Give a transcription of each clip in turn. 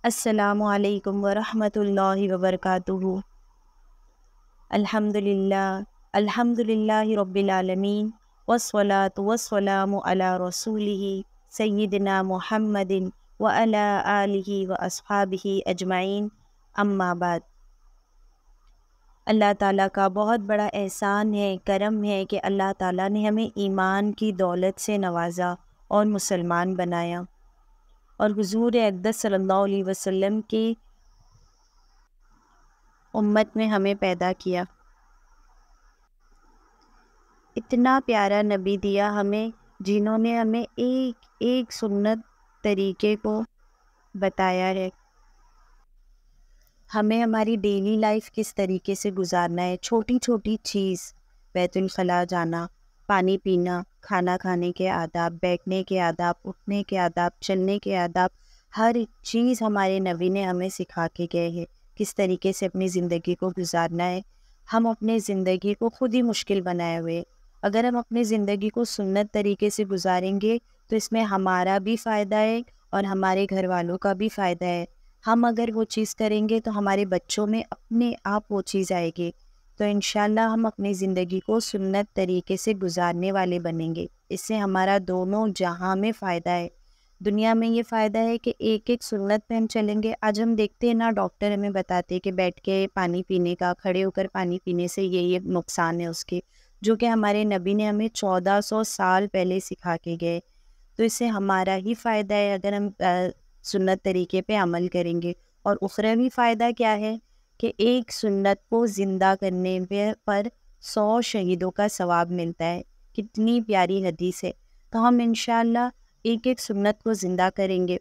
السلام علیکم ورحمۃ اللہ وبرکاتہ۔ الحمد للہ رب العالمین والصلاة والسلام علی رسولہ سیدنا محمد وعلی آلہ واصحابہ اجمعین، اما بعد۔ اللہ تعالیٰ کا بہت بڑا احسان ہے، کرم ہے کہ اللہ تعالیٰ نے ہمیں ایمان کی دولت سے نوازا اور مسلمان بنایا، اور حضور اقدس صلی اللہ علیہ وسلم کی امت میں ہمیں پیدا کیا۔ اتنا پیارا نبی دیا ہمیں، جنہوں نے ہمیں ایک ایک سنت طریقے کو بتایا ہے، ہمیں ہماری ڈیلی لائف کس طریقے سے گزارنا ہے۔ چھوٹی چھوٹی چیز، بیت الخلاء جانا، پانی پینا، کھانا کھانے کے آداب، بیٹھنے کے آداب، اٹھنے کے آداب، چلنے کے آداب، ہر چیز ہمارے نبی نے ہمیں سکھا کے گئے ہیں کس طریقے سے اپنی زندگی کو گزارنا ہے۔ ہم اپنے زندگی کو خود ہی مشکل بنائے ہوئے، اگر ہم اپنی زندگی کو سنت طریقے سے گزاریں گے تو اس میں ہمارا بھی فائدہ ہے اور ہمارے گھر والوں کا بھی فائدہ ہے۔ ہم اگر وہ چیز کریں گے تو ہمارے بچوں میں اپنے آپ وہ چیز آئے گی، تو انشاءاللہ ہم اپنی زندگی کو سنت طریقے سے گزارنے والے بنیں گے۔ اس سے ہمارا دونوں جہاں میں فائدہ ہے۔ دنیا میں یہ فائدہ ہے کہ ایک ایک سنت پہ ہم چلیں گے۔ آج ہم دیکھتے ہیں نا، ڈاکٹر ہمیں بتاتے ہیں کہ بیٹھ کے پانی پینے کا، کھڑے ہو کر پانی پینے سے یہ نقصان ہے اس کے، جو کہ ہمارے نبی نے ہمیں 1400 سال پہلے سکھا کے گئے۔ تو اس سے ہمارا ہی فائدہ ہے اگر ہم سنت طریقے پہ عمل کریں گے۔ اور اخروی فائدہ کیا ہے کہ ایک سنت کو زندہ کرنے پر 100 شہیدوں کا ثواب ملتا ہے۔ کتنی پیاری حدیث ہے۔ تو ہم انشاءاللہ ایک ایک سنت کو زندہ کریں گے۔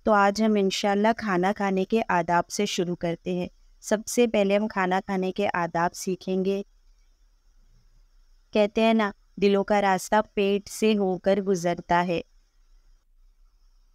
تو آج ہم انشاءاللہ کھانا کھانے کے آداب سے شروع کرتے ہیں۔ سب سے پہلے ہم کھانا کھانے کے آداب سیکھیں گے۔ کہتے ہیں نا، دلوں کا راستہ پیٹ سے ہو کر گزرتا ہے،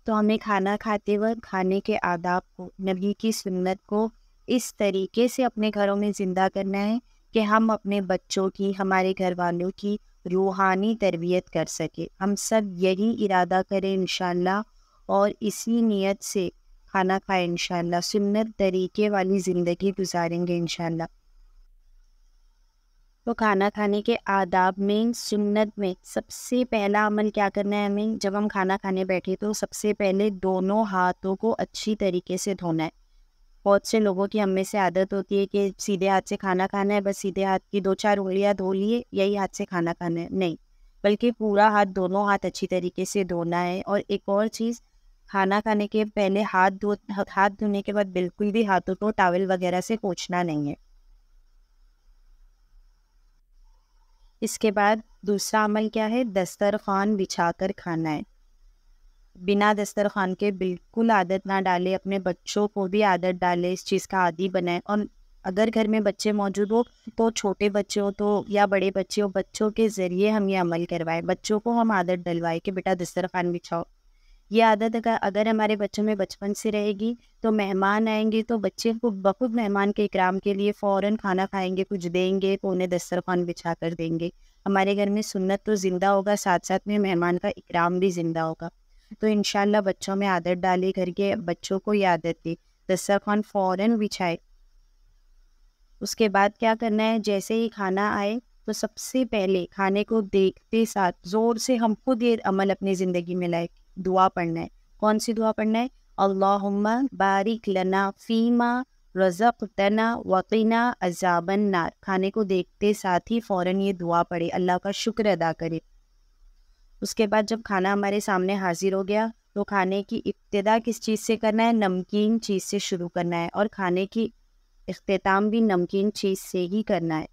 تو ہمیں کھانا کھاتے وقت کھانے کے آداب کو، نبی کی سنت کو اس طریقے سے اپنے گھروں میں زندہ کرنا ہے کہ ہم اپنے بچوں کی، ہمارے گھر والوں کی روحانی تربیت کر سکے۔ ہم سب یہی ارادہ کریں انشاءاللہ، اور اسی نیت سے کھانا کھائیں انشاءاللہ، سنت طریقے والی زندگی گزاریں گے انشاءاللہ۔ تو کھانا کھانے کے آداب میں، سنت میں سب سے پہلا عمل کیا کرنا ہے ہمیں؟ جب ہم کھانا کھانے بیٹھے تو سب سے پہلے دونوں ہاتھوں کو اچھی طریقے سے دھونا ہے۔ بہت سے لوگوں کی ہم میں سے عادت ہوتی ہے کہ سیدھے ہاتھ سے کھانا کھانا ہے، بس سیدھے ہاتھ کی 2-4 انگلیاں دھو لیے، یہی ہاتھ سے کھانا کھانا ہے۔ نہیں، بلکہ پورا ہاتھ، دونوں ہاتھ اچھی طریقے سے دھونا ہے۔ اور ایک اور چیز، کھانا کھانے کے پہلے ہاتھ دھونے کے بعد بالکل بھی ہاتھوں کو ٹاول وغیرہ سے پوچھنا نہیں ہے۔ اس کے بعد دوسرا عمل کیا ہے؟ دسترخوان بچھا کر کھانا ہے۔ بنا دسترخوان کے بالکل عادت نہ ڈالے، اپنے بچوں کو بھی عادت ڈالے، اس چیز کا عادی بنائے۔ اور اگر گھر میں بچے موجود ہو تو چھوٹے بچے ہو تو یا بڑے بچے ہو، بچوں کے ذریعے ہم یہ عمل کروائے، بچوں کو ہم عادت ڈلوائے کہ بیٹا دسترخوان بچھاؤ۔ یہ عادت اگر ہمارے بچوں میں بچپن سے رہے گی تو مہمان آئیں گے تو بچے کو بخود مہمان کے اکرام کے لیے فوراً کھانا کھائیں گے، کچھ دیں گے تو انہیں دسترخوان بچھا کر دیں گے۔ ہمارے گھر میں سنت تو زندہ ہوگا، ساتھ ساتھ میں مہمان کا اکرام بھی زندہ ہوگا۔ تو انشاءاللہ بچوں میں عادت ڈالے، گھر کے بچوں کو یہ عادت دی، دسترخوان فوراً بچھائے۔ اس کے بعد کیا کرنا ہے؟ جیسے ہی کھانا آئے تو سب سے پہلے کھانے کو دیکھتے ساتھ زور سے ہم خود یہ عمل اپنی زندگی میں لائے، دعا پڑھنا ہے۔ کون سی دعا پڑھنا ہے؟ اللہم بارک لنا فیما رزقتنا وقنا عذاب النار۔ کھانے کو دیکھتے ساتھ ہی فوراً یہ دعا پڑھے، اللہ کا شکر ادا کرے۔ اس کے بعد جب کھانا ہمارے سامنے حاضر ہو گیا تو کھانے کی ابتدا کس چیز سے کرنا ہے؟ نمکین چیز سے شروع کرنا ہے، اور کھانے کی اختتام بھی نمکین چیز سے ہی کرنا ہے۔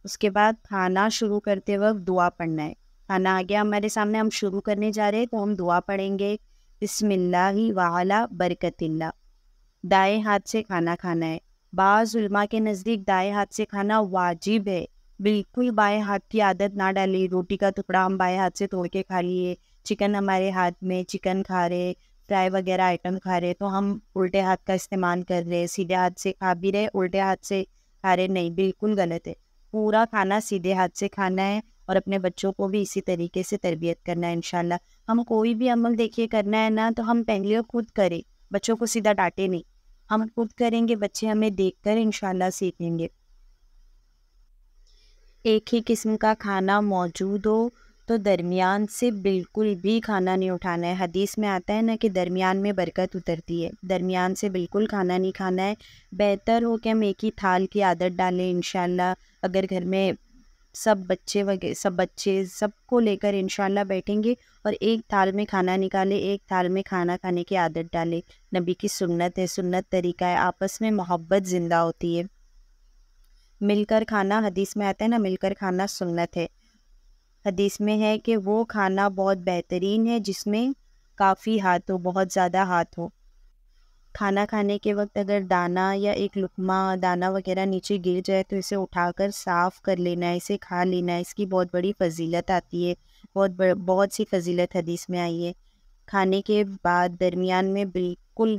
اس کے بعد کھانا شروع کرتے وقت دعا پڑھنا ہے۔ کھانا آ گیا ہمارے سامنے، ہم شروع کرنے جا رہے ہیں تو ہم دعا پڑھیں گے، بسم اللہ وعلی برکت اللہ۔ دائیں ہاتھ سے کھانا کھانا ہے۔ بعض علماء کے نزدیک دائیں ہاتھ سے کھانا واجب ہے، بالکل بائیں ہاتھ کی عادت نہ ڈالی۔ روٹی کا ٹکڑا ہم بائیں ہاتھ سے توڑ کے کھا لیے، چکن ہمارے ہاتھ میں، چکن کھا رہے، فرائی وغیرہ آئٹم کھا رہے تو ہم الٹے ہاتھ کا استعمال کر رہے، سیدھے ہاتھ سے کھا بھی رہے، الٹے ہاتھ سے کھا رہے، نہیں، بالکل غلط ہے۔ پورا کھانا سیدھے ہاتھ سے کھانا ہے، اور اپنے بچوں کو بھی اسی طریقے سے تربیت کرنا ہے انشاءاللہ۔ ہم کوئی بھی عمل دیکھیے کرنا ہے نا تو ہم پہلے خود کریں، بچوں کو سیدھا ڈانٹے نہیں، ہم خود کریں گے، بچے ہمیں دیکھ کر انشاءاللہ سیکھیں گے۔ ایک ہی قسم کا کھانا موجود ہو تو درمیان سے بالکل بھی کھانا نہیں اٹھانا ہے۔ حدیث میں آتا ہے نا کہ درمیان میں برکت اترتی ہے، درمیان سے بالکل کھانا نہیں کھانا ہے۔ بہتر ہو کہ ہم ایک ہی تھال کی عادت ڈالیں انشاءاللہ۔ اگر گھر میں سب کو لے کر انشاءاللہ بیٹھیں گے اور ایک تھال میں کھانا نکالے، ایک تھال میں کھانا کھانے کی عادت ڈالے۔ نبی کی سنت ہے، سنت طریقہ ہے، آپس میں محبت زندہ ہوتی ہے۔ مل کر کھانا، حدیث میں آتا ہے نا مل کر کھانا سنت ہے۔ حدیث میں ہے کہ وہ کھانا بہت بہترین ہے جس میں کافی ہاتھ ہو، بہت زیادہ ہاتھ ہو۔ کھانا کھانے کے وقت اگر دانا یا ایک لقمہ دانا وغیرہ نیچے گر جائے تو اسے اٹھا کر صاف کر لینا ہے، اسے کھا لینا ہے۔ اس کی بہت بڑی فضیلت آتی ہے، بہت سی فضیلت حدیث میں آئی ہے۔ کھانے کے بعد درمیان میں بالکل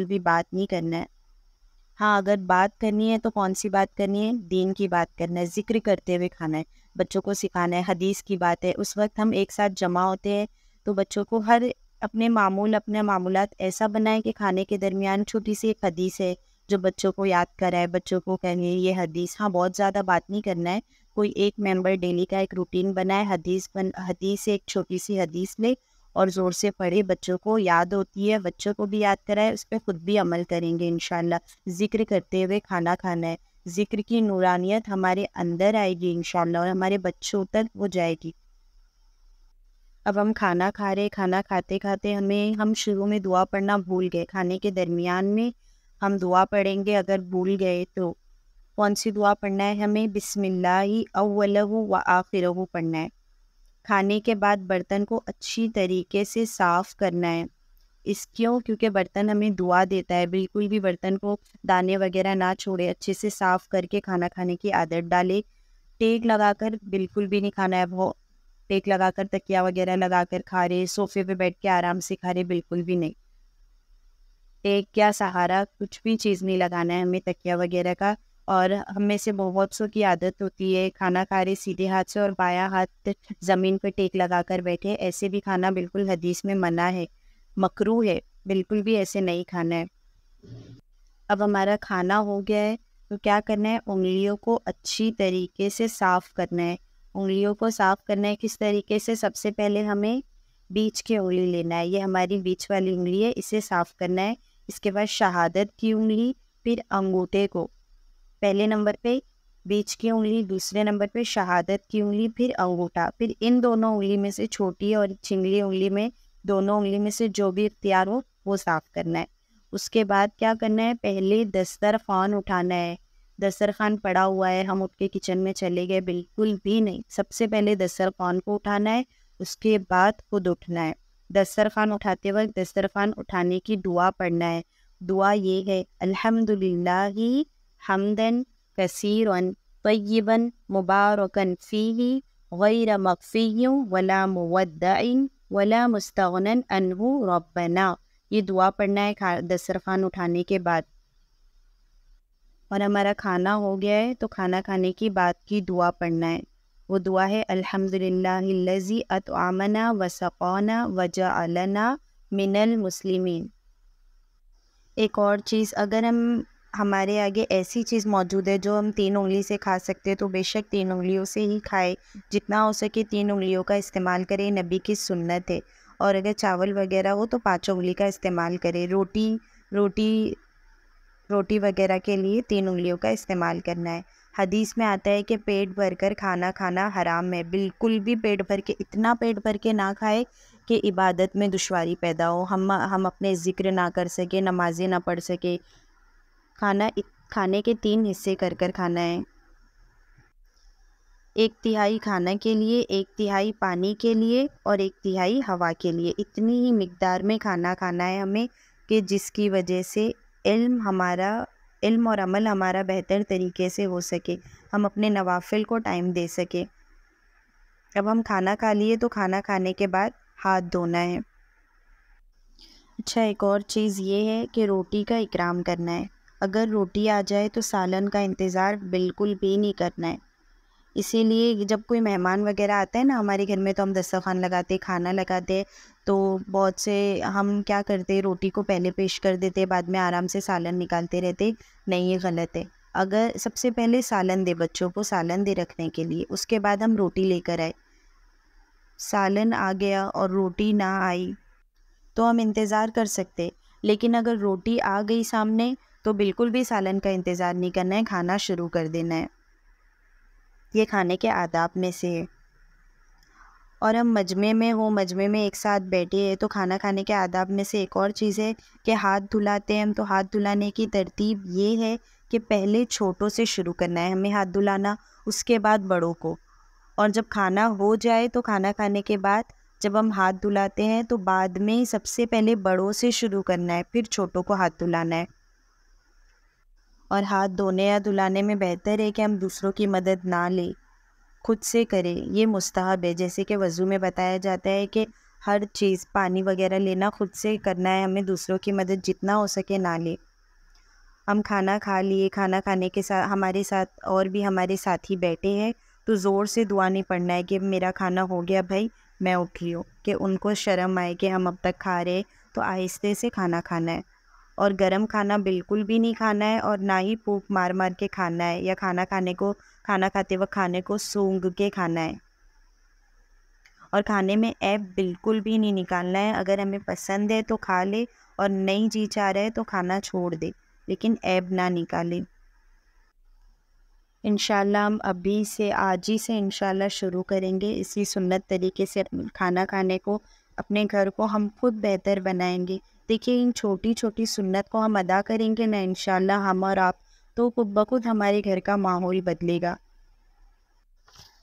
بھی بات نہیں کرنا ہے۔ ہاں اگر بات کرنی ہے تو کون سی بات کرنی ہے؟ دین کی بات کرنا ہے، ذکر کرتے ہوئے کھانا ہے، بچوں کو سکھانا ہے، حدیث کی بات ہے۔ اس وقت ہم ایک ساتھ جمع ہوتے ہیں تو بچوں کو اپنے معمولات ایسا بنائیں کہ کھانے کے درمیان چھوٹی سی ایک حدیث ہے جو بچوں کو یاد کرائے، بچوں کو کہیں یہ حدیث۔ ہاں بہت زیادہ بات نہیں کرنا ہے، کوئی ایک ممبر ڈیلی کا ایک روٹین بنائے، حدیث ایک چھوٹی سی حدیث لے اور زور سے پڑھے، بچوں کو یاد ہوتی ہے، بچوں کو بھی یاد کرائے، اس پہ خود بھی عمل کریں گے انشاءاللہ۔ ذکر کرتے ہوئے کھانا کھانا ہے، ذکر کی نورانیت ہمارے اندر آئے گی انشاءاللہ اور ہمارے بچوں تک وہ جائے گی۔ اب ہم کھانا کھا رہے، کھانا کھاتے کھاتے ہم شروع میں دعا پڑھنا بھول گئے، کھانے کے درمیان میں ہم دعا پڑھیں گے، اگر بھول گئے تو کون سی دعا پڑھنا ہے؟ ہمیں بسم اللہ اولہ و آخرہ پڑھنا ہے۔ کھانے کے بعد برتن کو اچھی طریقے سے صاف کرنا ہے۔ کیونکہ برتن ہمیں دعا دیتا ہے، بالکل بھی برتن کو دانے وغیرہ نہ چھوڑے، اچھے سے صاف کر کے کھانا کھانے کی عادت ڈالے۔ ٹیک لگا کر بالکل بھی نہیں کھانا ہے، وہ ٹیک لگا کر تکیا وغیرہ لگا کر کھا رہے، صوفے پہ بیٹھ کے آرام سے کھا رہے، بالکل بھی نہیں۔ ٹیک کیا سہارا کچھ بھی چیز نہیں لگانا ہے ہمیں تکیا وغیرہ کا۔ اور ہم میں سے بہت سو کی عادت ہوتی ہے کھانا کھا رہے سیدھے ہاتھ سے اور بایاں ہاتھ زمین پہ ٹیک لگا کر بیٹھے، ایسے بھی کھانا بالکل حدیث میں منع ہے، مکروہ ہے، بالکل بھی ایسے نہیں کھانا ہے۔ اب ہمارا کھانا ہو گیا ہے تو کیا کرنا ہے؟ انگلیوں کو اچھی طریقے سے صاف کرنا ہے۔ انگلیوں کو صاف کرنا ہے کس طریقے سے؟ سب سے پہلے ہمیں بیچ کی انگلی لینا ہے، یہ ہماری بیچ والی انگلی ہے، اسے صاف کرنا ہے۔ اس کے بعد شہادت کی انگلی، پھر انگوٹھے کو، پہلے نمبر پہ بیچ کی انگلی، دوسرے نمبر پہ شہادت کی انگلی، پھر انگوٹھا، پھر ان دونوں انگلی میں سے چھوٹی اور چنگلی انگلی میں دونوں انگلی میں سے جو بھی اختیار ہو وہ صاف کرنا ہے۔ اس کے بعد کیا کرنا ہے؟ پہلے دسترخوان اٹھانا ہے۔ دسترخوان پڑا ہوا ہے، ہم اٹھ کے کچن میں چلے گئے، بالکل بھی نہیں، سب سے پہلے دسترخوان کو اٹھانا ہے، اس کے بعد خود اٹھنا ہے۔ دسترخوان اٹھاتے وقت دسترخوان اٹھانے کی دعا پڑھنا ہے۔ دعا یہ ہے: الحمدللہ حمدن کثیرن طیبن مبارکن فیہ غیر مغفی ولا مودع ولا مستغنن عنہ ربنا۔ یہ دعا پڑھنا ہے دسترخوان اٹھانے کے بعد۔ اور ہمارا کھانا ہو گیا ہے تو کھانا کھانے کی بعد کی دعا پڑھنا ہے، وہ دعا ہے: الحمدللہ الذی اطعمنا وسقانا وجعلنا من المسلمین۔ ایک اور چیز، اگر ہمارے آگے ایسی چیز موجود ہے جو ہم 3 انگلی سے کھا سکتے تو بے شک 3 انگلیوں سے ہی کھائے، جتنا ہو سکے 3 انگلیوں کا استعمال کرے، نبی کی سنت ہے۔ اور اگر چاول وغیرہ ہو تو 5 انگلی کا استعمال کرے۔ روٹی وغیرہ کے لیے 3 انگلیوں کا استعمال کرنا ہے۔ حدیث میں آتا ہے کہ پیٹ بھر کر کھانا کھانا حرام ہے، بالکل بھی پیٹ بھر کے، اتنا پیٹ بھر کے نہ کھائے کہ عبادت میں دشواری پیدا ہو، ہم اپنے ذکر نہ کر سکے، نمازیں نہ پڑھ سکے۔ کھانے کے 3 حصے کر کر کھانا ہے، 1/3 کھانا کے لیے، 1/3 پانی کے لیے اور 1/3 ہوا کے لیے۔ اتنی ہی مقدار میں کھانا کھانا ہے ہمیں کہ جس کی وجہ سے علم اور عمل ہمارا بہتر طریقے سے ہو سکے، ہم اپنے نوافل کو ٹائم دے سکے۔ اب ہم کھانا کھا لیے تو کھانا کھانے کے بعد ہاتھ دھونا ہے۔ اچھا، ایک اور چیز یہ ہے کہ روٹی کا اکرام کرنا ہے۔ اگر روٹی آ جائے تو سالن کا انتظار بالکل بھی نہیں کرنا ہے۔ اسی لیے جب کوئی مہمان وغیرہ آتا ہے نا ہمارے گھر میں تو ہم دسترخوان لگاتے، کھانا لگاتے، تو بہت سے ہم کیا کرتے، روٹی کو پہلے پیش کر دیتے، بعد میں آرام سے سالن نکالتے رہتے. نہیں، یہ غلط ہے. اگر سب سے پہلے سالن دے، بچوں کو سالن دے رکھنے کے لیے، اس کے بعد ہم روٹی لے کر آئے. سالن آ گیا اور روٹی نہ آئی تو ہم انتظار کر سکتے، لیکن اگر روٹی آ گئی سامنے تو بالکل بھی سالن کا انتظار نہیں کرنا ہے، کھانا شروع کر دینا ہے. یہ کھانے کے آداب میں سے ہے. اور ہم مجمع میں مجمع میں ایک ساتھ بیٹھے ہیں تو کھانا کھانے کے آداب میں سے ایک اور چیز ہے کہ ہاتھ دھلاتے ہیں ہم. تو ہاتھ دھلانے کی ترتیب یہ ہے کہ پہلے چھوٹوں سے شروع کرنا ہے ہمیں ہاتھ دھلانا، اس کے بعد بڑوں کو. اور جب کھانا ہو جائے تو کھانا کھانے کے بعد جب ہم ہاتھ دھلاتے ہیں تو بعد میں سب سے پہلے بڑوں سے شروع کرنا ہے، پھر چھوٹوں کو ہاتھ دھلانا ہے. اور ہاتھ دھونے یا دھلانے میں بہتر ہے کہ ہم دوسروں کی مدد نہ لیں، خود سے کریں. یہ مستحب ہے، جیسے کہ وضو میں بتایا جاتا ہے کہ ہر چیز پانی وغیرہ لینا خود سے کرنا ہے، ہمیں دوسروں کی مدد جتنا ہو سکے نہ لیں. ہم کھانا کھا لیے، کھانا کھانے کے ساتھ ہمارے ساتھ اور بھی ہمارے ساتھی بیٹھے ہیں تو زور سے دعا نہیں پڑھنا ہے کہ میرا کھانا ہو گیا بھائی میں اٹھ رہی ہوں، کہ ان کو شرم آئے کہ ہم اب تک کھا رہے. تو آہستہ سے کھانا کھانا ہے. اور گرم کھانا بالکل بھی نہیں کھانا ہے، اور نہ ہی پھونک مار مار کے کھانا ہے، یا کھانا کھاتے وقت کھانے کو سونگھ کے کھانا ہے. اور کھانے میں عیب بالکل بھی نہیں نکالنا ہے. اگر ہمیں پسند ہے تو کھا لے، اور نہیں جی چاہ رہے تو کھانا چھوڑ دے، لیکن عیب نہ نکالے. انشاءاللہ ہم ابھی سے، آج ہی سے انشاءاللہ شروع کریں گے اسی سنت طریقے سے کھانا کھانے کو. اپنے گھر کو ہم خود بہتر بنائیں گے. دیکھیے ان چھوٹی چھوٹی سنت کو ہم ادا کریں گے نا انشاءاللہ ہم اور آپ، تو خود بخود ہمارے گھر کا ماحول بدلے گا.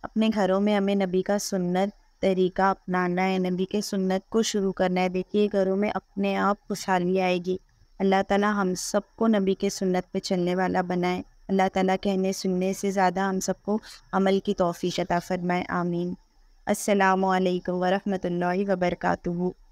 اپنے گھروں میں ہمیں نبی کا سنت طریقہ اپنانا ہے، نبی کے سنت کو شروع کرنا ہے. دیکھیے گھروں میں اپنے آپ خوشحالی آئے گی. اللہ تعالیٰ ہم سب کو نبی کے سنت پہ چلنے والا بنائے. اللہ تعالیٰ کہنے سننے سے زیادہ ہم سب کو عمل کی توفیق عطا فرمائے. آمین. السلام علیکم ورحمۃ اللہ وبرکاتہ.